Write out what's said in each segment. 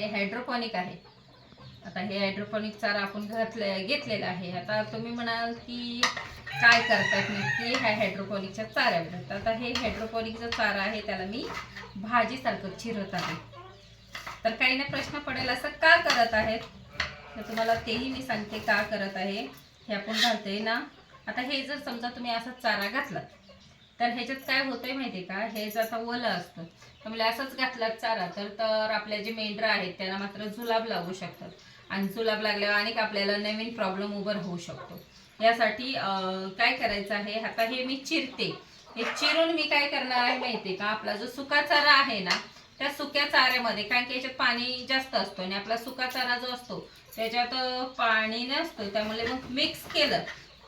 हे हायड्रोपोनिक आहे। आता हे हायड्रोपोनिक चारा आपण घेतलेला आहे। आता तुम्ही म्हणाल की काय करतात नक्की ह्या हायड्रोपोनिकच्या चाऱ्याबद्दल। तर आता हे हायड्रोपोनिकचा चारा आहे, त्याला मी भाजीसारखं चिरत आहे। तर काही ना प्रश्न पडेल असं का करत आहेत, तर तुम्हाला तेही मी सांगते का करत आहे। हे आपण घालतोय ना, आता हे जर समजा तुम्ही असा चारा घातला तर ह्याच्यात काय होतंय माहिती का, हे जर आता ओलं असतं त्यामुळे असंच घातला चारा तर आपल्या जे मेंढरं आहेत त्यांना मात्र जुलाब लागू शकतात, आणि जुलाब लागल्यावर अनेक आपल्याला नवीन प्रॉब्लेम उभं होऊ शकतो। यासाठी काय करायचं आहे, आता हे मी चिरते। हे चिरून मी काय करणार आहे माहिती का, आपला जो सुका चारा आहे ना त्या सुक्या चाऱ्यामध्ये, कारण की याच्यात पाणी जास्त असतो आणि आपला सुका चारा जो असतो त्याच्यात पाणी नसतं, त्यामुळे मग मिक्स केलं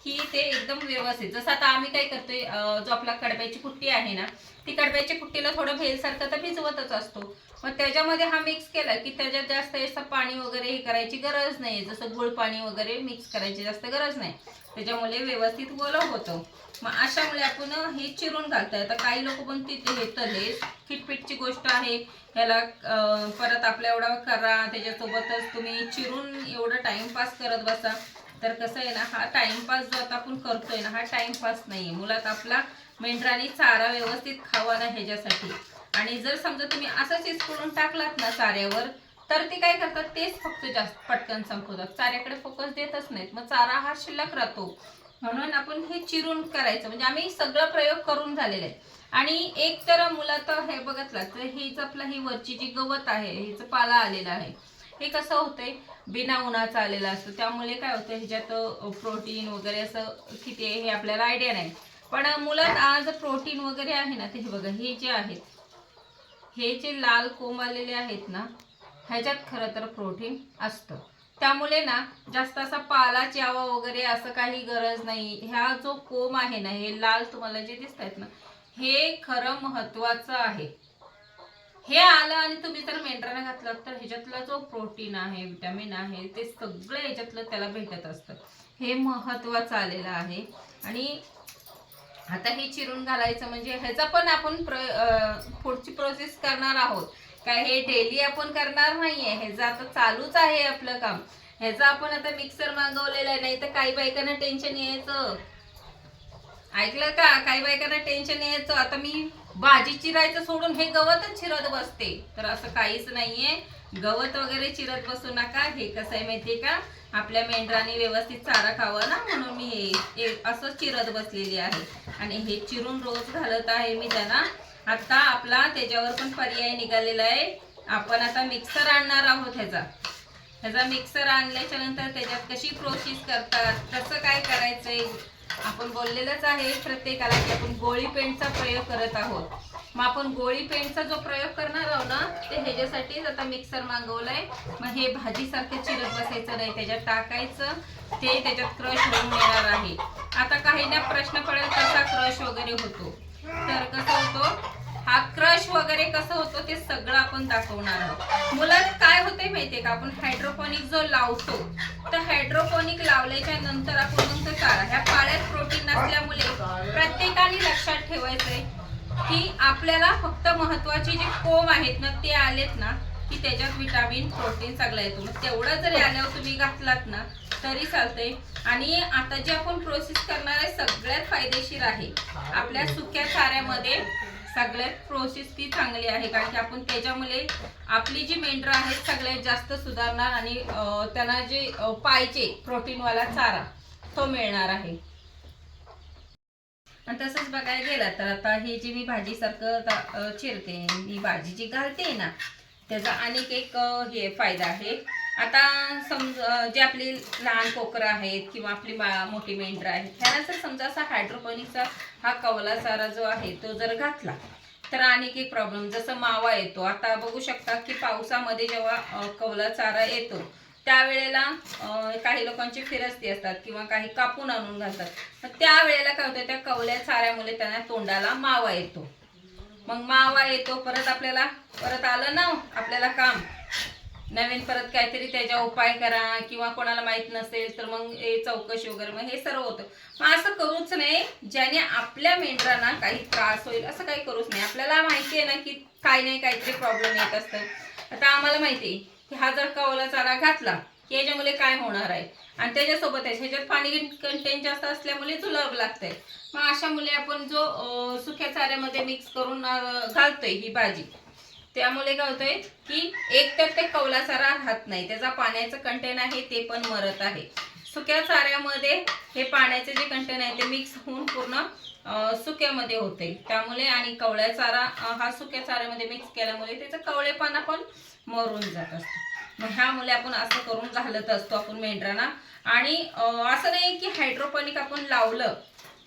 की ते एकदम व्यवस्थित। जसं आता आम्ही काय करतोय, जो आपला कडब्याची कुट्टी आहे ना, ती कडब्याच्या कुट्टीला थोडं भेलसारखं तर भिजवतच असतो, मग त्याच्यामध्ये हा मिक्स केला की त्याच्यात जास्त असं पाणी वगैरे हे करायची गरज नाही, जसं गुळ पाणी वगैरे मिक्स करायची जास्त गरज नाही, त्याच्यामुळे व्यवस्थित ओलं होतं। मग अशामुळे आपण हे चिरून घालतोय। आता काही लोक पण तिथे हे तले किटपिटची गोष्ट आहे, ह्याला परत आपल्या एवढा करा, त्याच्यासोबतच तुम्ही चिरून एवढं टाइमपास करत बसा, तर कसं आहे ना, हा टाइमपास जो आता आपण करतोय ना, हा टाइमपास नाहीये, मुळात आपला मेंढरांनी चारा व्यवस्थित खावा ना ह्याच्यासाठी। आणि जर समजा तुम्ही असंच इसकडून टाकलात ना चाऱ्यावर, तर ते काय करतात, तेच फक्त जास्त पटकन संपवतात, चाऱ्याकडे फोकस देतच नाहीत, मग चारा हा शिल्लक राहतो। म्हणून आपण हे चिरून करायचं, म्हणजे आम्ही सगळं प्रयोग करून झालेले आहे। आणि एक तर मुलात हे बघितलं तर हेच आपला ही वरची जी गवत आहे, हेच पाला आलेला आहे, हे कसं होतंय, बिना उन्हाचं आलेलं असतं, त्यामुळे काय होतं ह्याच्यात प्रोटीन वगैरे असं किती आहे हे आपल्याला आयडिया नाही। पण मुलात आज प्रोटीन वगैरे आहे ना, ते हे बघा, हे जे आहेत, हे जे लाल कोंब आलेले आहेत ना, ह्याच्यात खरं तर प्रोटीन असतं, त्यामुळे ना जास्त असा पालाच यावा वगैरे असं काही गरज नाही। ह्या जो कोंब आहे ना, हे लाल तुम्हाला जे दिसत आहेत ना, हे खरं महत्वाचं आहे। हे आलं आणि तुम्ही जर मेंढरांना घातलं तर ह्याच्यातला जो प्रोटीन आहे, विटॅमिन आहे, ते सगळं ह्याच्यातलं त्याला भेटत असतं, हे महत्वाचं आलेलं आहे। आणि आता हे चिरून घालायचं म्हणजे ह्याचा पण आपण पुढची प्रोसेस करणार आहोत, काय हे डेली आपण करणार नाहीये, ह्याचं आता चालूच आहे आपलं काम। ह्याचा आपण आता मिक्सर मागवलेला आहे, नाही तर काही बायकांना टेन्शन यायचं, ऐकलं का, काही बायकांना टेन्शन यायचं, आता मी भाजी चिरायचं सोडून हे गवतच चिरत बसते, तर असं काहीच नाहीये, गवत वगैरे चिरत बसू नका। हे कसं आहे माहितीये का, आपल्या मेंढरांनी व्यवस्थित चारा खावा ना, म्हणून मी हे असं चिरत बसलेली आहे, आणि हे चिरून रोज घालत आहे मी त्यांना। आता आपला त्याच्यावर पण पर्याय निघालेला आहे, आपण आता मिक्सर आणणार आहोत। ह्याचा मिक्सर आणल्याच्या नंतर त्याच्यात कशी प्रोसेस करतात, कसं काय करायचंय, आपण बोललेलंच आहे प्रत्येकाला की आपण गोळी पेंटचा प्रयोग करत आहोत। मग आपण गोळी पेंटचा जो प्रयोग करणार आहोत ना, ते ह्याच्यासाठीच आता मिक्सर मागवलंय। मग हे भाजीसारखं चिरत बसायचं नाही, त्याच्यात टाकायचं, ते त्याच्यात क्रश होऊन येणार आहे। आता काही ना प्रश्न पडेल कसा क्रश वगैरे होतो, तर कसं होतो हा क्रश वगैरे कसं होतं ते सगळं आपण दाखवणार आहोत। मुलात काय होतंय माहितीये का, आपण हायड्रोपोनिक जो लावतो, तर हायड्रोपोनिक लावल्याच्या नंतर आपण मग चारा, ह्या पाण्यात प्रोटीन नसल्यामुळे प्रत्येकाने लक्षात ठेवायचंय की आपल्याला फक्त महत्वाचे जे कोंब आहेत ना ते आलेत ना, की त्याच्यात विटामिन प्रोटीन सगळं येतो, मग तेवढं जरी आल्यावर तुम्ही घातलात ना तरी चालतंय। आणि आता जे आपण प्रोसेस करणार आहे सगळ्यात फायदेशीर आहे, आपल्या सुक्या चाऱ्यामध्ये सगळ्यात प्रोसेस ती चांगली आहे, कारण की आपण त्याच्यामुळे आपली जी मेंढरं आहेत सगळ्यात जास्त सुधारणार, आणि त्यांना जे पाहिजे प्रोटीनवाला चारा तो मिळणार आहे। आणि तसंच बघायला गेलं तर आता हे जे मी भाजीसारखं चिरते, मी भाजी जी घालते ना, त्याचा अनेक एक हे फायदा आहे। आता समजा जे आपली लहान कोकरं आहेत किंवा आपली मोठी मेंढरं आहेत, ह्याला जर समजा असा हायड्रोपोनिकचा हा कवला चारा जो आहे तो जर घातला तर अनेक एक प्रॉब्लेम, जसं मावा येतो। आता बघू शकता की पावसामध्ये जेव्हा कवला चारा येतो त्यावेळेला काही लोकांची फिरस्ती असतात किंवा काही कापून आणून घालतात, मग त्यावेळेला काय होतं, त्या कवल्या चाऱ्यामुळे त्यांना तोंडाला मावा येतो। मग मावा येतो, परत आपल्याला परत आलं ना आपल्याला काम नवीन, परत काहीतरी त्याच्या उपाय करा, किंवा कोणाला माहित नसेल तर मग चौकशी वगैरे, मग हे सर्व होतं। मग असं करूच नाही, ज्याने आपल्या मेंढरांना काही त्रास होईल असं काही करूच नाही। आपल्याला माहिती आहे ना की काही नाही काहीतरी प्रॉब्लेम येत असतं। आता आम्हाला माहिती आहे की हा जर कवला चारा घातला की याच्यामुळे काय होणार आहे, आणि त्याच्यासोबत ह्याच्यात पाणी कंटेंट जास्त असल्यामुळे जुलाब लागतंय. मग अशा मुले आपण जो सुक्या चाऱ्यामध्ये मिक्स करून घालतोय ही भाजी, त्यामुळे काय होतंय की एक तर ते कवला चारा राहत नाही, त्याचा पाण्याचं कंटेन आहे ते पण मरत आहे. सुक्या चाऱ्यामध्ये हे पाण्याचे जे कंटेन आहे ते मिक्स होऊन पूर्ण सुक्यामध्ये होते, त्यामुळे आणि कवळ्या चारा हा सुक्या चाऱ्यामध्ये मिक्स केल्यामुळे त्याचं कवळेपणा पण मरून जात असतो. मग ह्यामुळे आपण असं करून घालत असतो आपण मेंढरांना. आणि असं नाही की हायड्रोपोनिक आपण लावलं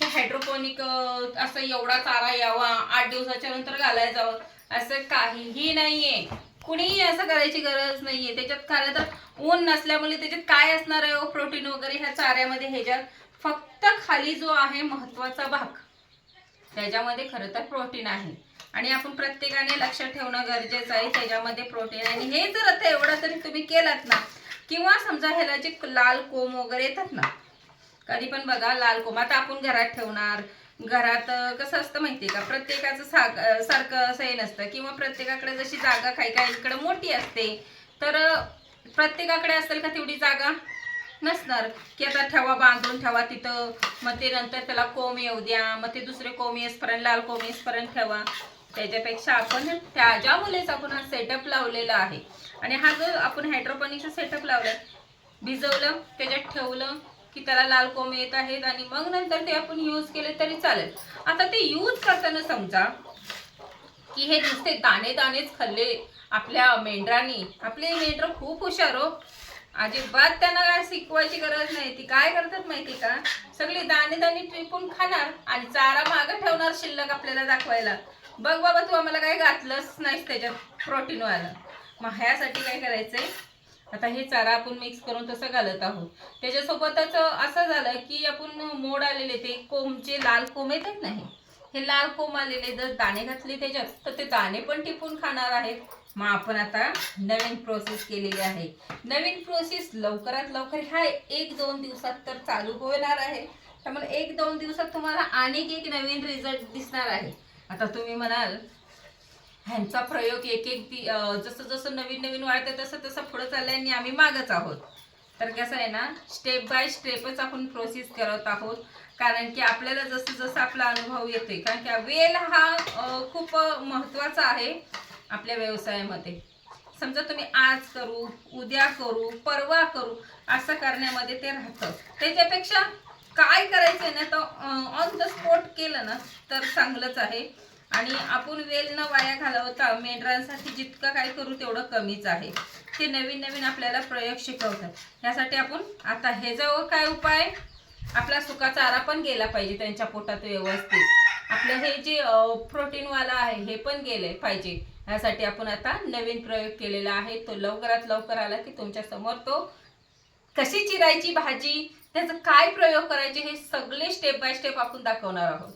तर हायड्रोपोनिक असं एवढा चारा यावा 8 दिवसाच्या नंतर घालायला जावं असं काहीही नाहीये. कुणीही असं करायची गरज नाहीये. त्याच्यात खरं तर ऊन नसल्यामुळे त्याच्यात काय असणार आहे प्रोटीन वगैरे ह्या चाऱ्यामध्ये, ह्याच्यात फक्त खाली जो आहे महत्वाचा भाग त्याच्यामध्ये खरं तर प्रोटीन आहे. आणि आपण प्रत्येकाने लक्षात ठेवणं गरजेचं आहे त्याच्यामध्ये प्रोटीन. आणि हे जर आता एवढं तरी तुम्ही केलात ना, किंवा समजा ह्याला जे लाल कोंब वगैरे येतात ना, कधी पण बघा लाल कोंब आता आपण घरात ठेवणार, घरात कसं असतं माहितीये का, प्रत्येकाचं सारखं असंही नसतं, किंवा प्रत्येकाकडे जशी जागा काही काहींकडे मोठी असते तर प्रत्येकाकडे असेल का तेवढी जागा नसणार, की आता ठेवा बांधून ठेवा तिथं, मग ते नंतर त्याला कोंब येऊ द्या, मग ते दुसरे कोंब येसपर्यंत लाल कोंब येसपर्यंत ठेवा. त्याच्यापेक्षा आपण त्याच्यामुळेच आपण हा सेटअप लावलेला आहे. आणि हा जो आपण हायड्रोपोनिकचा सेटअप लावलाय, भिजवलं त्याच्यात ठेवलं की त्याला लाल कोंब येत आहेत, आणि मग नंतर ते आपण यूज केले तरी चालेल. आता ते यूज करताना समजा की हे नुसते दाणे दाणेच खाल्ले आपल्या मेंढरांनी, आपले मेंढर खूप हुशार हो, अजिबात त्यांना काय शिकवायची गरज नाही. ती काय करतात माहिती का, सगळे दाणे दाणे टिपून खाणार आणि चारा मागं ठेवणार शिल्लक आपल्याला दाखवायला, बघ बाबा तू आम्हाला काय घातलंच नाहीस त्याच्यात प्रोटीन वाला. मग ह्यासाठी काय करायचंय, आता हे चारा आपण मिक्स करून तसं घालत आहोत. त्याच्यासोबतच असं झालं की आपण मोड आलेले ते कोंबचे लाल कोंब येतात नाही, हे लाल कोंब आलेले जर दाणे घातले त्याच्यात तर ते दाणे पण टिपून खाणार आहेत. मग आपण आता नवीन प्रोसेस केलेली आहे. नवीन प्रोसेस लवकरात लवकर ह्या 1-2 दिवसात तर चालू होणार आहे. त्यामुळे 1-2 दिवसात तुम्हाला अनेक एक नवीन रिझल्ट दिसणार आहे. आता तुम्ही म्हणाल ह्यांचा प्रयोग एक एक जसं जसं नवीन नवीन वाढतं तसं तसं पुढे चाललंय आणि आम्ही मागच आहोत. तर कसं आहे ना, स्टेप बाय स्टेपच आपण प्रोसेस करत आहोत. कारण की आपल्याला जसं जसं आपला अनुभव येतोय, कारण की वेळ हा खूप महत्त्वाचा आहे आपल्या व्यवसायामध्ये. समजा तुम्ही आज करू, उद्या करू, परवा करू असं करण्यामध्ये ते राहतं. त्याच्यापेक्षा काय करायचंय ना तर ऑन द स्पॉट केलं ना तर चांगलंच आहे. आणि आपण वेळ न वाया घालवता मेंढरांसाठी जितकं काय करू तेवढं कमीच आहे. ते नवीन नवीन आपल्याला प्रयोग शिकवतात. यासाठी आपण आता हे जो काय उपाय, आपला सुका चारा पण गेला पाहिजे त्यांच्या पोटात व्यवस्थित, आपलं हे जे प्रोटीनवाला आहे हे पण गेले पाहिजे. यासाठी आपण आता नवीन प्रयोग केलेला आहे. तो लवकरात लवकर आला की तुमच्या समोर तो कशी चिरायची भाजी, त्याचं काय प्रयोग करायचे हे सगळे स्टेप बाय स्टेप आपण दाखवणार आहोत.